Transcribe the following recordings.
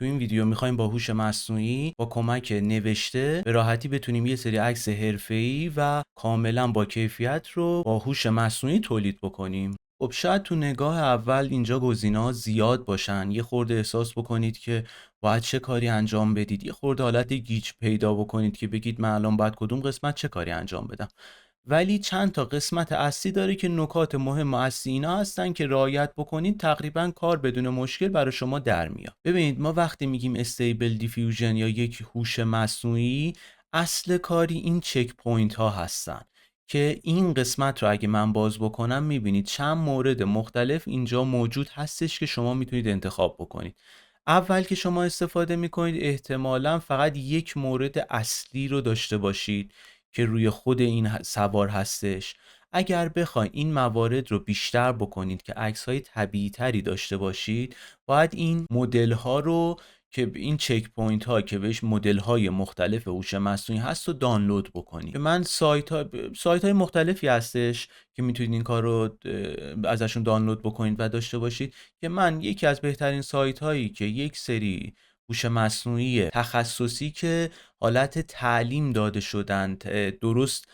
تو این ویدیو میخوایم با هوش مصنوعی با کمک نوشته به راحتی بتونیم یه سری عکس حرفه‌ای و کاملا با کیفیت رو با هوش مصنوعی تولید بکنیم. خب شاید تو نگاه اول اینجا گزینه‌ها زیاد باشن، یه خورده احساس بکنید که باید چه کاری انجام بدید، یه خورده حالت گیج پیدا بکنید که بگید من الان باید کدوم قسمت چه کاری انجام بدم. ولی چند تا قسمت اصلی داره که نکات مهم و اصلی اینا هستن که رعایت بکنید تقریبا کار بدون مشکل برای شما در میاد. ببینید ما وقتی میگیم استیبل دیفیوژن یا یک هوش مصنوعی، اصل کاری این چک پوینت ها هستن که این قسمت رو اگه من باز بکنم میبینید چند مورد مختلف اینجا موجود هستش که شما میتونید انتخاب بکنید. اول که شما استفاده میکنید احتمالا فقط یک مورد اصلی رو داشته باشید که روی خود این سوار هستش. اگر بخواید این موارد رو بیشتر بکنید که عکس‌های طبیعی تری داشته باشید، باید این مدل ها رو که این چک پوینت ها که بهش مدل های مختلف هوش مصنوعی هست رو دانلود بکنید. من سایت های مختلفی هستش که میتونید این کار رو ازشون دانلود بکنید و داشته باشید که من یکی از بهترین سایت هایی که یک سری هوش مصنوعی تخصصی که حالت تعلیم داده شدن، درست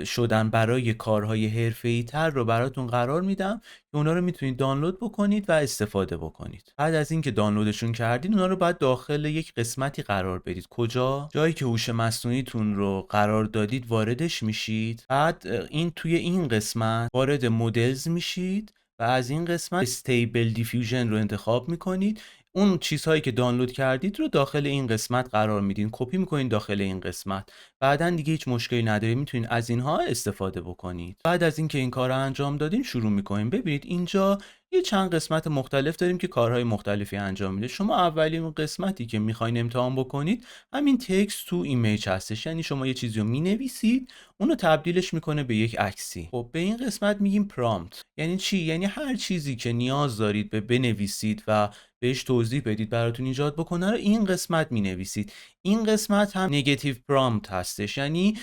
شدن برای کارهای حرفه‌ای تر رو براتون قرار میدم که اونا رو میتونید دانلود بکنید و استفاده بکنید. بعد از اینکه دانلودشون کردین اونا رو باید داخل یک قسمتی قرار بدید. کجا؟ جایی که هوش مصنوعیتون رو قرار دادید واردش میشید. بعد توی این قسمت وارد مدلز میشید و از این قسمت استیبل دیفیوژن رو انتخاب میکنید. اون چیزهایی که دانلود کردید رو داخل این قسمت قرار میدین، کپی میکنید داخل این قسمت. بعداً دیگه هیچ مشکلی نداره، میتونید از اینها استفاده بکنید. بعد از اینکه این کار رو انجام دادین شروع میکنیم. ببینید اینجا یه چند قسمت مختلف داریم که کارهای مختلفی انجام میده. شما اولین قسمتی که میخواین امتحان بکنید همین تکست تو ایمیج هستش، یعنی شما یه چیزی رو مینویسید اونو تبدیلش میکنه به یک عکسی. خب به این قسمت میگیم پرامپت. یعنی چی؟ یعنی هر چیزی که نیاز دارید بنویسید و بهش توضیح بدید براتون ایجاد بکنه رو این قسمت مینویسید. این قسمت هم نگاتیو پرامپت هستش، یعنی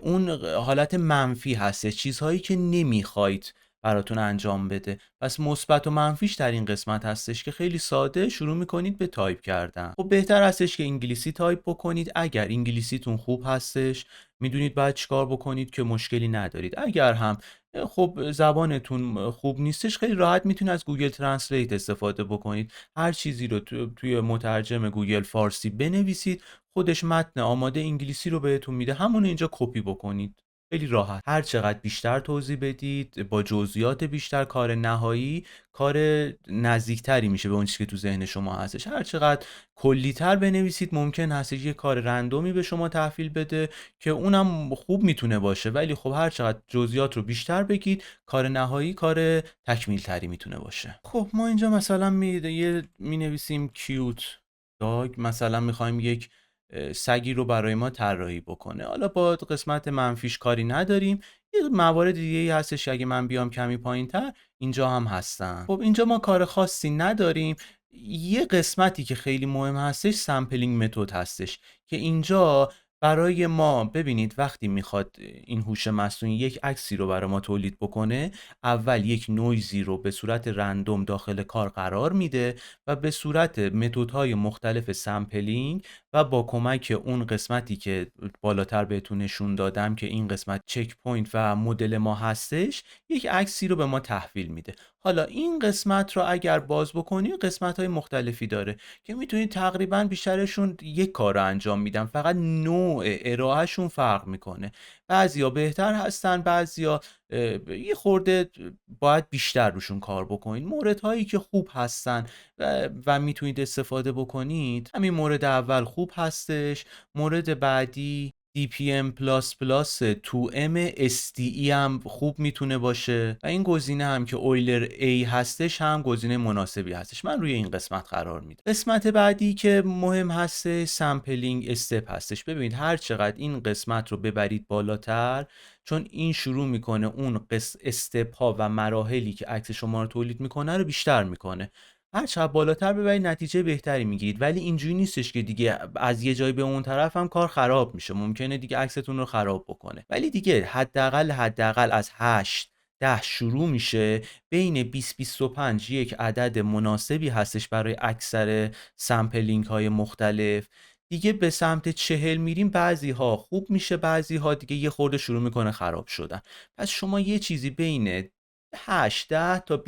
اون حالت منفی هستش، چیزهایی که نمیخواید براتون انجام بده. پس مثبت و منفیش در این قسمت هستش که خیلی ساده شروع میکنید به تایپ کردن. خب بهتر هستش که انگلیسی تایپ بکنید. اگر انگلیسیتون خوب هستش میدونید باید چیکار بکنید که مشکلی ندارید. اگر هم خب زبانتون خوب نیستش خیلی راحت میتونید از گوگل ترنسلیت استفاده بکنید. هر چیزی رو توی مترجم گوگل فارسی بنویسید خودش متن آماده انگلیسی رو بهتون میده، همون اینجا کپی بکنید. خیلی راحت. هر چقدر بیشتر توضیح بدید با جزئیات بیشتر، کار نهایی کار نزدیکتری میشه به اون چیزی که تو ذهن شما هستش. هر چقدر کلی‌تر بنویسید ممکن هستش یه کار رندومی به شما تحویل بده که اونم خوب میتونه باشه، ولی خب هر چقدر جزئیات رو بیشتر بگید کار نهایی کار تکمیل تری میتونه باشه. خب ما اینجا مثلا مینویسیم کیوت داگ، مثلا میخوایم یک سگی رو برای ما طراحی بکنه. حالا با قسمت منفیش کاری نداریم. یه موارد دیگه ای هستش اگه من بیام کمی پایین‌تر اینجا هم هستن. خب اینجا ما کار خاصی نداریم. یه قسمتی که خیلی مهم هستش سامپلینگ متد هستش که اینجا برای ما ببینید وقتی میخواد این هوش مصنوعی یک عکسی رو برای ما تولید بکنه، اول یک نویزی رو به صورت رندوم داخل کار قرار میده و به صورت متدهای مختلف سامپلینگ و با کمک اون قسمتی که بالاتر بهتون نشون دادم که این قسمت چک پوینت و مدل ما هستش یک عکسی رو به ما تحویل میده. حالا این قسمت رو اگر باز بکنید قسمت‌های مختلفی داره که میتونید تقریبا بیشترشون یک کار رو انجام میدن، فقط نوع ارائهشون فرق میکنه. بعضیا بهتر هستن، بعضیا یه خورده باید بیشتر روشون کار بکنید. موردهایی که خوب هستن و میتونید استفاده بکنید، همین مورد اول خوب هستش. مورد بعدی DPM++ 2M SDE هم خوب میتونه باشه و این گزینه هم که اویلر A هستش هم گزینه مناسبی هستش. من روی این قسمت قرار میدم. قسمت بعدی که مهم هست سامپلینگ استپ هستش. ببینید هر چقدر این قسمت رو ببرید بالاتر، چون این شروع میکنه اون استپ ها و مراحلی که عکس شما رو تولید میکنه رو بیشتر میکنه. هر چقدر بالاتر ببرید نتیجه بهتری میگیرید، ولی اینجوری نیستش که دیگه از یه جای به اون طرف هم کار خراب میشه، ممکنه دیگه عکستون رو خراب بکنه. ولی دیگه حداقل از 8 10 شروع میشه، بین 20-25 یک عدد مناسبی هستش برای اکثر سمپلینگ های مختلف. دیگه به سمت 40 میریم، بعضی ها خوب میشه، بعضی ها دیگه یه خورده شروع میکنه خراب شدن. پس شما یه چیزی بین 8 10 تا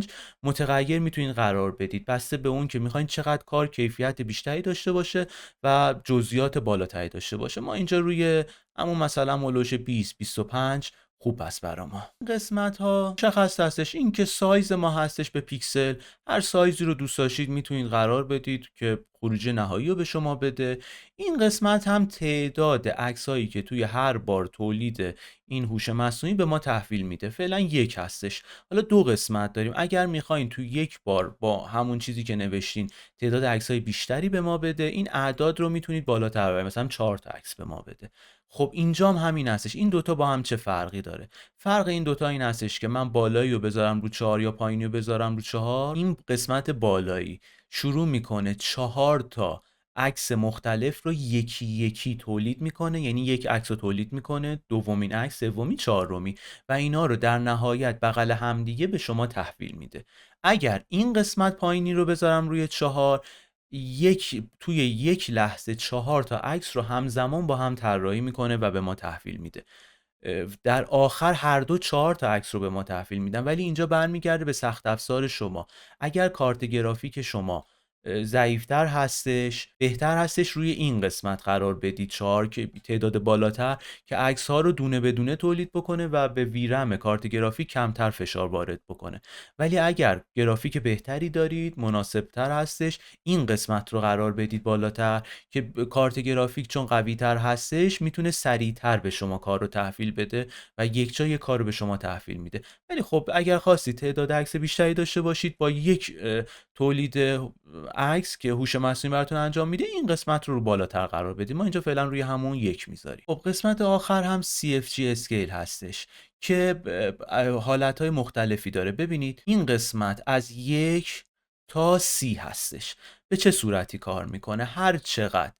20-25 متغیر میتونید قرار بدید، بسته به اون که میخواین چقدر کار کیفیت بیشتری داشته باشه و جزئیات بالاتری داشته باشه. ما اینجا روی اما مثلا مولوش 20-25 خوب است برا ما. قسمت ها مشخص هستش، این که سایز ما هستش به پیکسل، هر سایزی رو دوست داشتید میتونید قرار بدید که خروج نهایی رو به شما بده. این قسمت هم تعداد عکسایی که توی هر بار تولید این هوش مصنوعی به ما تحویل میده فعلا یک هستش. حالا دو قسمت داریم، اگر میخواین توی یک بار با همون چیزی که نوشتین تعداد عکسای بیشتری به ما بده، این اعداد رو میتونید بالاتر ببرید، مثلا 4 تا عکس به ما بده. خب اینجام همین هستش. این دوتا با هم چه فرقی داره؟ فرق این دوتا این هستش که من بالایی رو بذارم رو 4 یا پایینی رو بذارم رو 4، این قسمت بالایی شروع میکنه 4 تا عکس مختلف رو یکی یکی تولید میکنه، یعنی یک عکس رو تولید میکنه، دومین عکس، سومی، چهارمی، و اینا رو در نهایت بغل همدیگه به شما تحویل میده. اگر این قسمت پایینی رو بذارم روی 4، توی یک لحظه 4 تا عکس رو همزمان با هم طراحی میکنه و به ما تحویل میده. در آخر هر دو 4 تا عکس رو به ما تحویل میدن. ولی اینجا برمیگرده به سخت افزار شما. اگر کارت گرافیک شما ضعیفتر هستش، بهتر هستش روی این قسمت قرار بدید 4 که تعداد بالاتر، که عکس ها رو دونه به دونه تولید بکنه و به ویرم کارت گرافیک کمتر فشار وارد بکنه. ولی اگر گرافیک بهتری دارید، مناسبتر هستش، این قسمت رو قرار بدید بالاتر که کارت گرافیک چون قوی تر هستش میتونه سریعتر به شما کار رو تحویل بده و یک جای کار رو به شما تحویل میده. ولی خب اگر خواستید تعداد عکس بیشتری داشته باشید با یک تولید عکس که هوش مصنوعی براتون انجام میده، این قسمت رو بالاتر قرار بدید. ما اینجا فعلا روی همون یک میذاریم. خب قسمت آخر هم CFG اسکیل هستش که حالتهای مختلفی داره. ببینید این قسمت از 1 تا 30 هستش. به چه صورتی کار میکنه؟ هر چقدر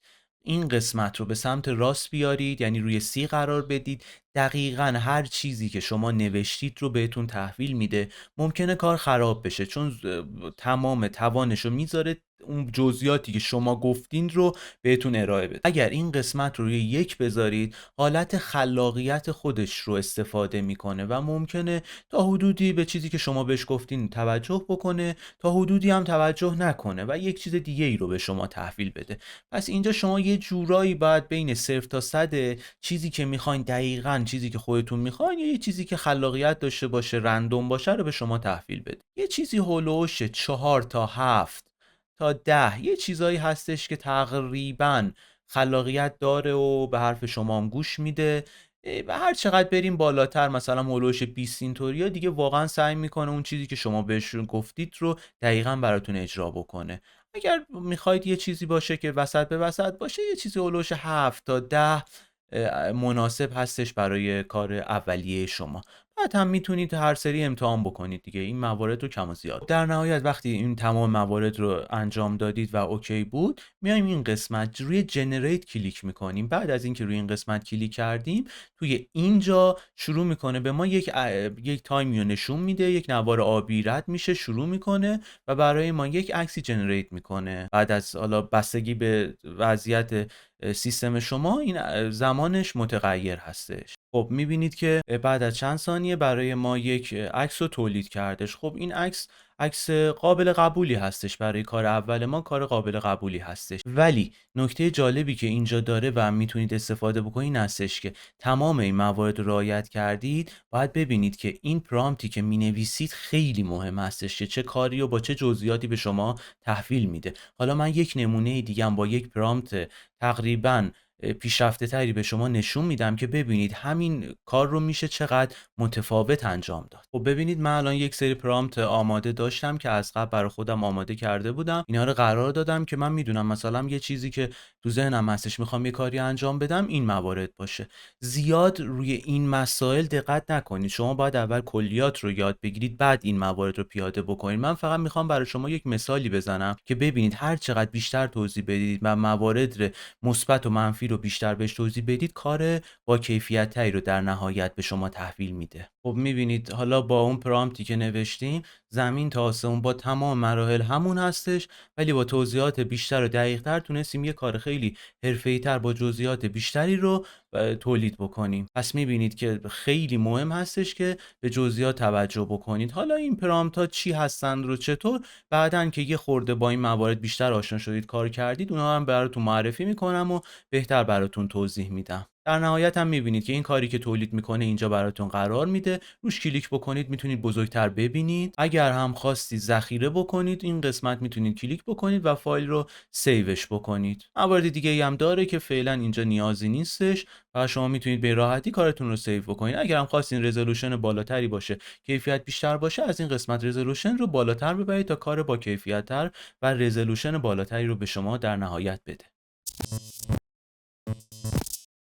این قسمت رو به سمت راست بیارید، یعنی روی 30 قرار بدید، دقیقاً هر چیزی که شما نوشتید رو بهتون تحویل میده. ممکنه کار خراب بشه چون تمام توانش رو میذاره اون جزئیاتی که شما گفتین رو بهتون ارائه بده. اگر این قسمت رو روی 1 بذارید، حالت خلاقیت خودش رو استفاده میکنه و ممکنه تا حدودی به چیزی که شما بهش گفتین توجه بکنه، تا حدودی هم توجه نکنه و یک چیز دیگه ای رو به شما تحویل بده. پس اینجا شما یه جورایی باید بین 0 تا 100 چیزی که میخواین، دقیقاً چیزی که خودتون میخواین، یا یه چیزی که خلاقیت داشته باشه، رندوم باشه، رو به شما تحویل بده. یه چیزی هولوش 4 تا 7 تا 10 یه چیزایی هستش که تقریباً خلاقیت داره و به حرف شما هم گوش میده. و هر چقدر بریم بالاتر، مثلا هولوش 20 اینطوریا، دیگه واقعا سعی میکنه اون چیزی که شما بهشون گفتید رو دقیقاً براتون اجرا بکنه. اگر میخواید یه چیزی باشه که وسط به وسط باشه، یه چیزی هولوش 7 تا 10 مناسب هستش برای کار اولیه شما. بعد هم میتونید هر سری امتحان بکنید دیگه، این موارد رو کم و زیاد. در نهایت وقتی این تمام موارد رو انجام دادید و اوکی بود، میایم این قسمت روی جنریت کلیک میکنیم. بعد از اینکه روی این قسمت کلیک کردیم، توی اینجا شروع میکنه به ما یک تایمی رو نشون میده، یک نوار آبی رد میشه، شروع میکنه و برای ما یک عکسی جنریت میکنه. بعد از حالا بستگی به وضعیت سیستم شما این زمانش متغیر هستش. خب میبینید که بعد از چند ثانیه برای ما یک عکس رو تولید کردش. خب این عکس قابل قبولی هستش برای کار اول ما، کار قابل قبولی هستش. ولی نکته جالبی که اینجا داره و میتونید استفاده بکنید این هستش که تمام این موارد رو رعایت کردید. باید ببینید که این پرامپتی که مینویسید خیلی مهم هستش که چه کاری و با چه جزئیاتی به شما تحویل میده. حالا من یک نمونه دیگه هم با یک پرامپت تقریباً پیشرفته تری به شما نشون میدم که ببینید همین کار رو میشه چقدر متفاوت انجام داد. خب ببینید من الان یک سری پرامپت آماده داشتم که از قبل برای خودم آماده کرده بودم. اینا رو قرار دادم که من میدونم مثلا یه چیزی که تو ذهنم هستش میخوام یه کاری انجام بدم، این موارد باشه. زیاد روی این مسائل دقت نکنید. شما باید اول کلیات رو یاد بگیرید، بعد این موارد رو پیاده بکنید. من فقط میخوام برای شما یک مثالی بزنم که ببینید هر چقدر بیشتر توضیح بدید و موارد مثبت و منفی معرفی رو بیشتر بهش توضیح بدید، کار با کیفیت تری رو در نهایت به شما تحویل میده. خب میبینید حالا با اون پرامپتی که نوشتیم زمین تا آسمون با تمام مراحل همون هستش، ولی با توضیحات بیشتر و دقیق‌تر تونستیم یه کار خیلی حرفه‌ای‌تر با جزئیات بیشتری رو تولید بکنیم. پس میبینید که خیلی مهم هستش که به جزئیات توجه بکنید. حالا این پرامپت ها چی هستند رو چطور بعدن که یه خورده با این موارد بیشتر آشنا شدید کار کردید، اونها هم براتون معرفی میکنم و بهتر براتون توضیح میدم. در نهایت هم میبینید که این کاری که تولید میکنه اینجا براتون قرار میده، روش کلیک بکنید میتونید بزرگتر ببینید. اگر هم خواستید ذخیره بکنید این قسمت میتونید کلیک بکنید و فایل رو سیوش بکنید. موارد دیگه هم داره که فعلا اینجا نیازی نیستش و شما میتونید به راحتی کارتون رو سیو بکنید. اگر هم خواستین رزولوشن بالاتری باشه، کیفیت بیشتر باشه، از این قسمت رزولوشن رو بالاتر ببرید تا کار با کیفیت تر و رزولوشن بالاتری رو به شما در نهایت بده.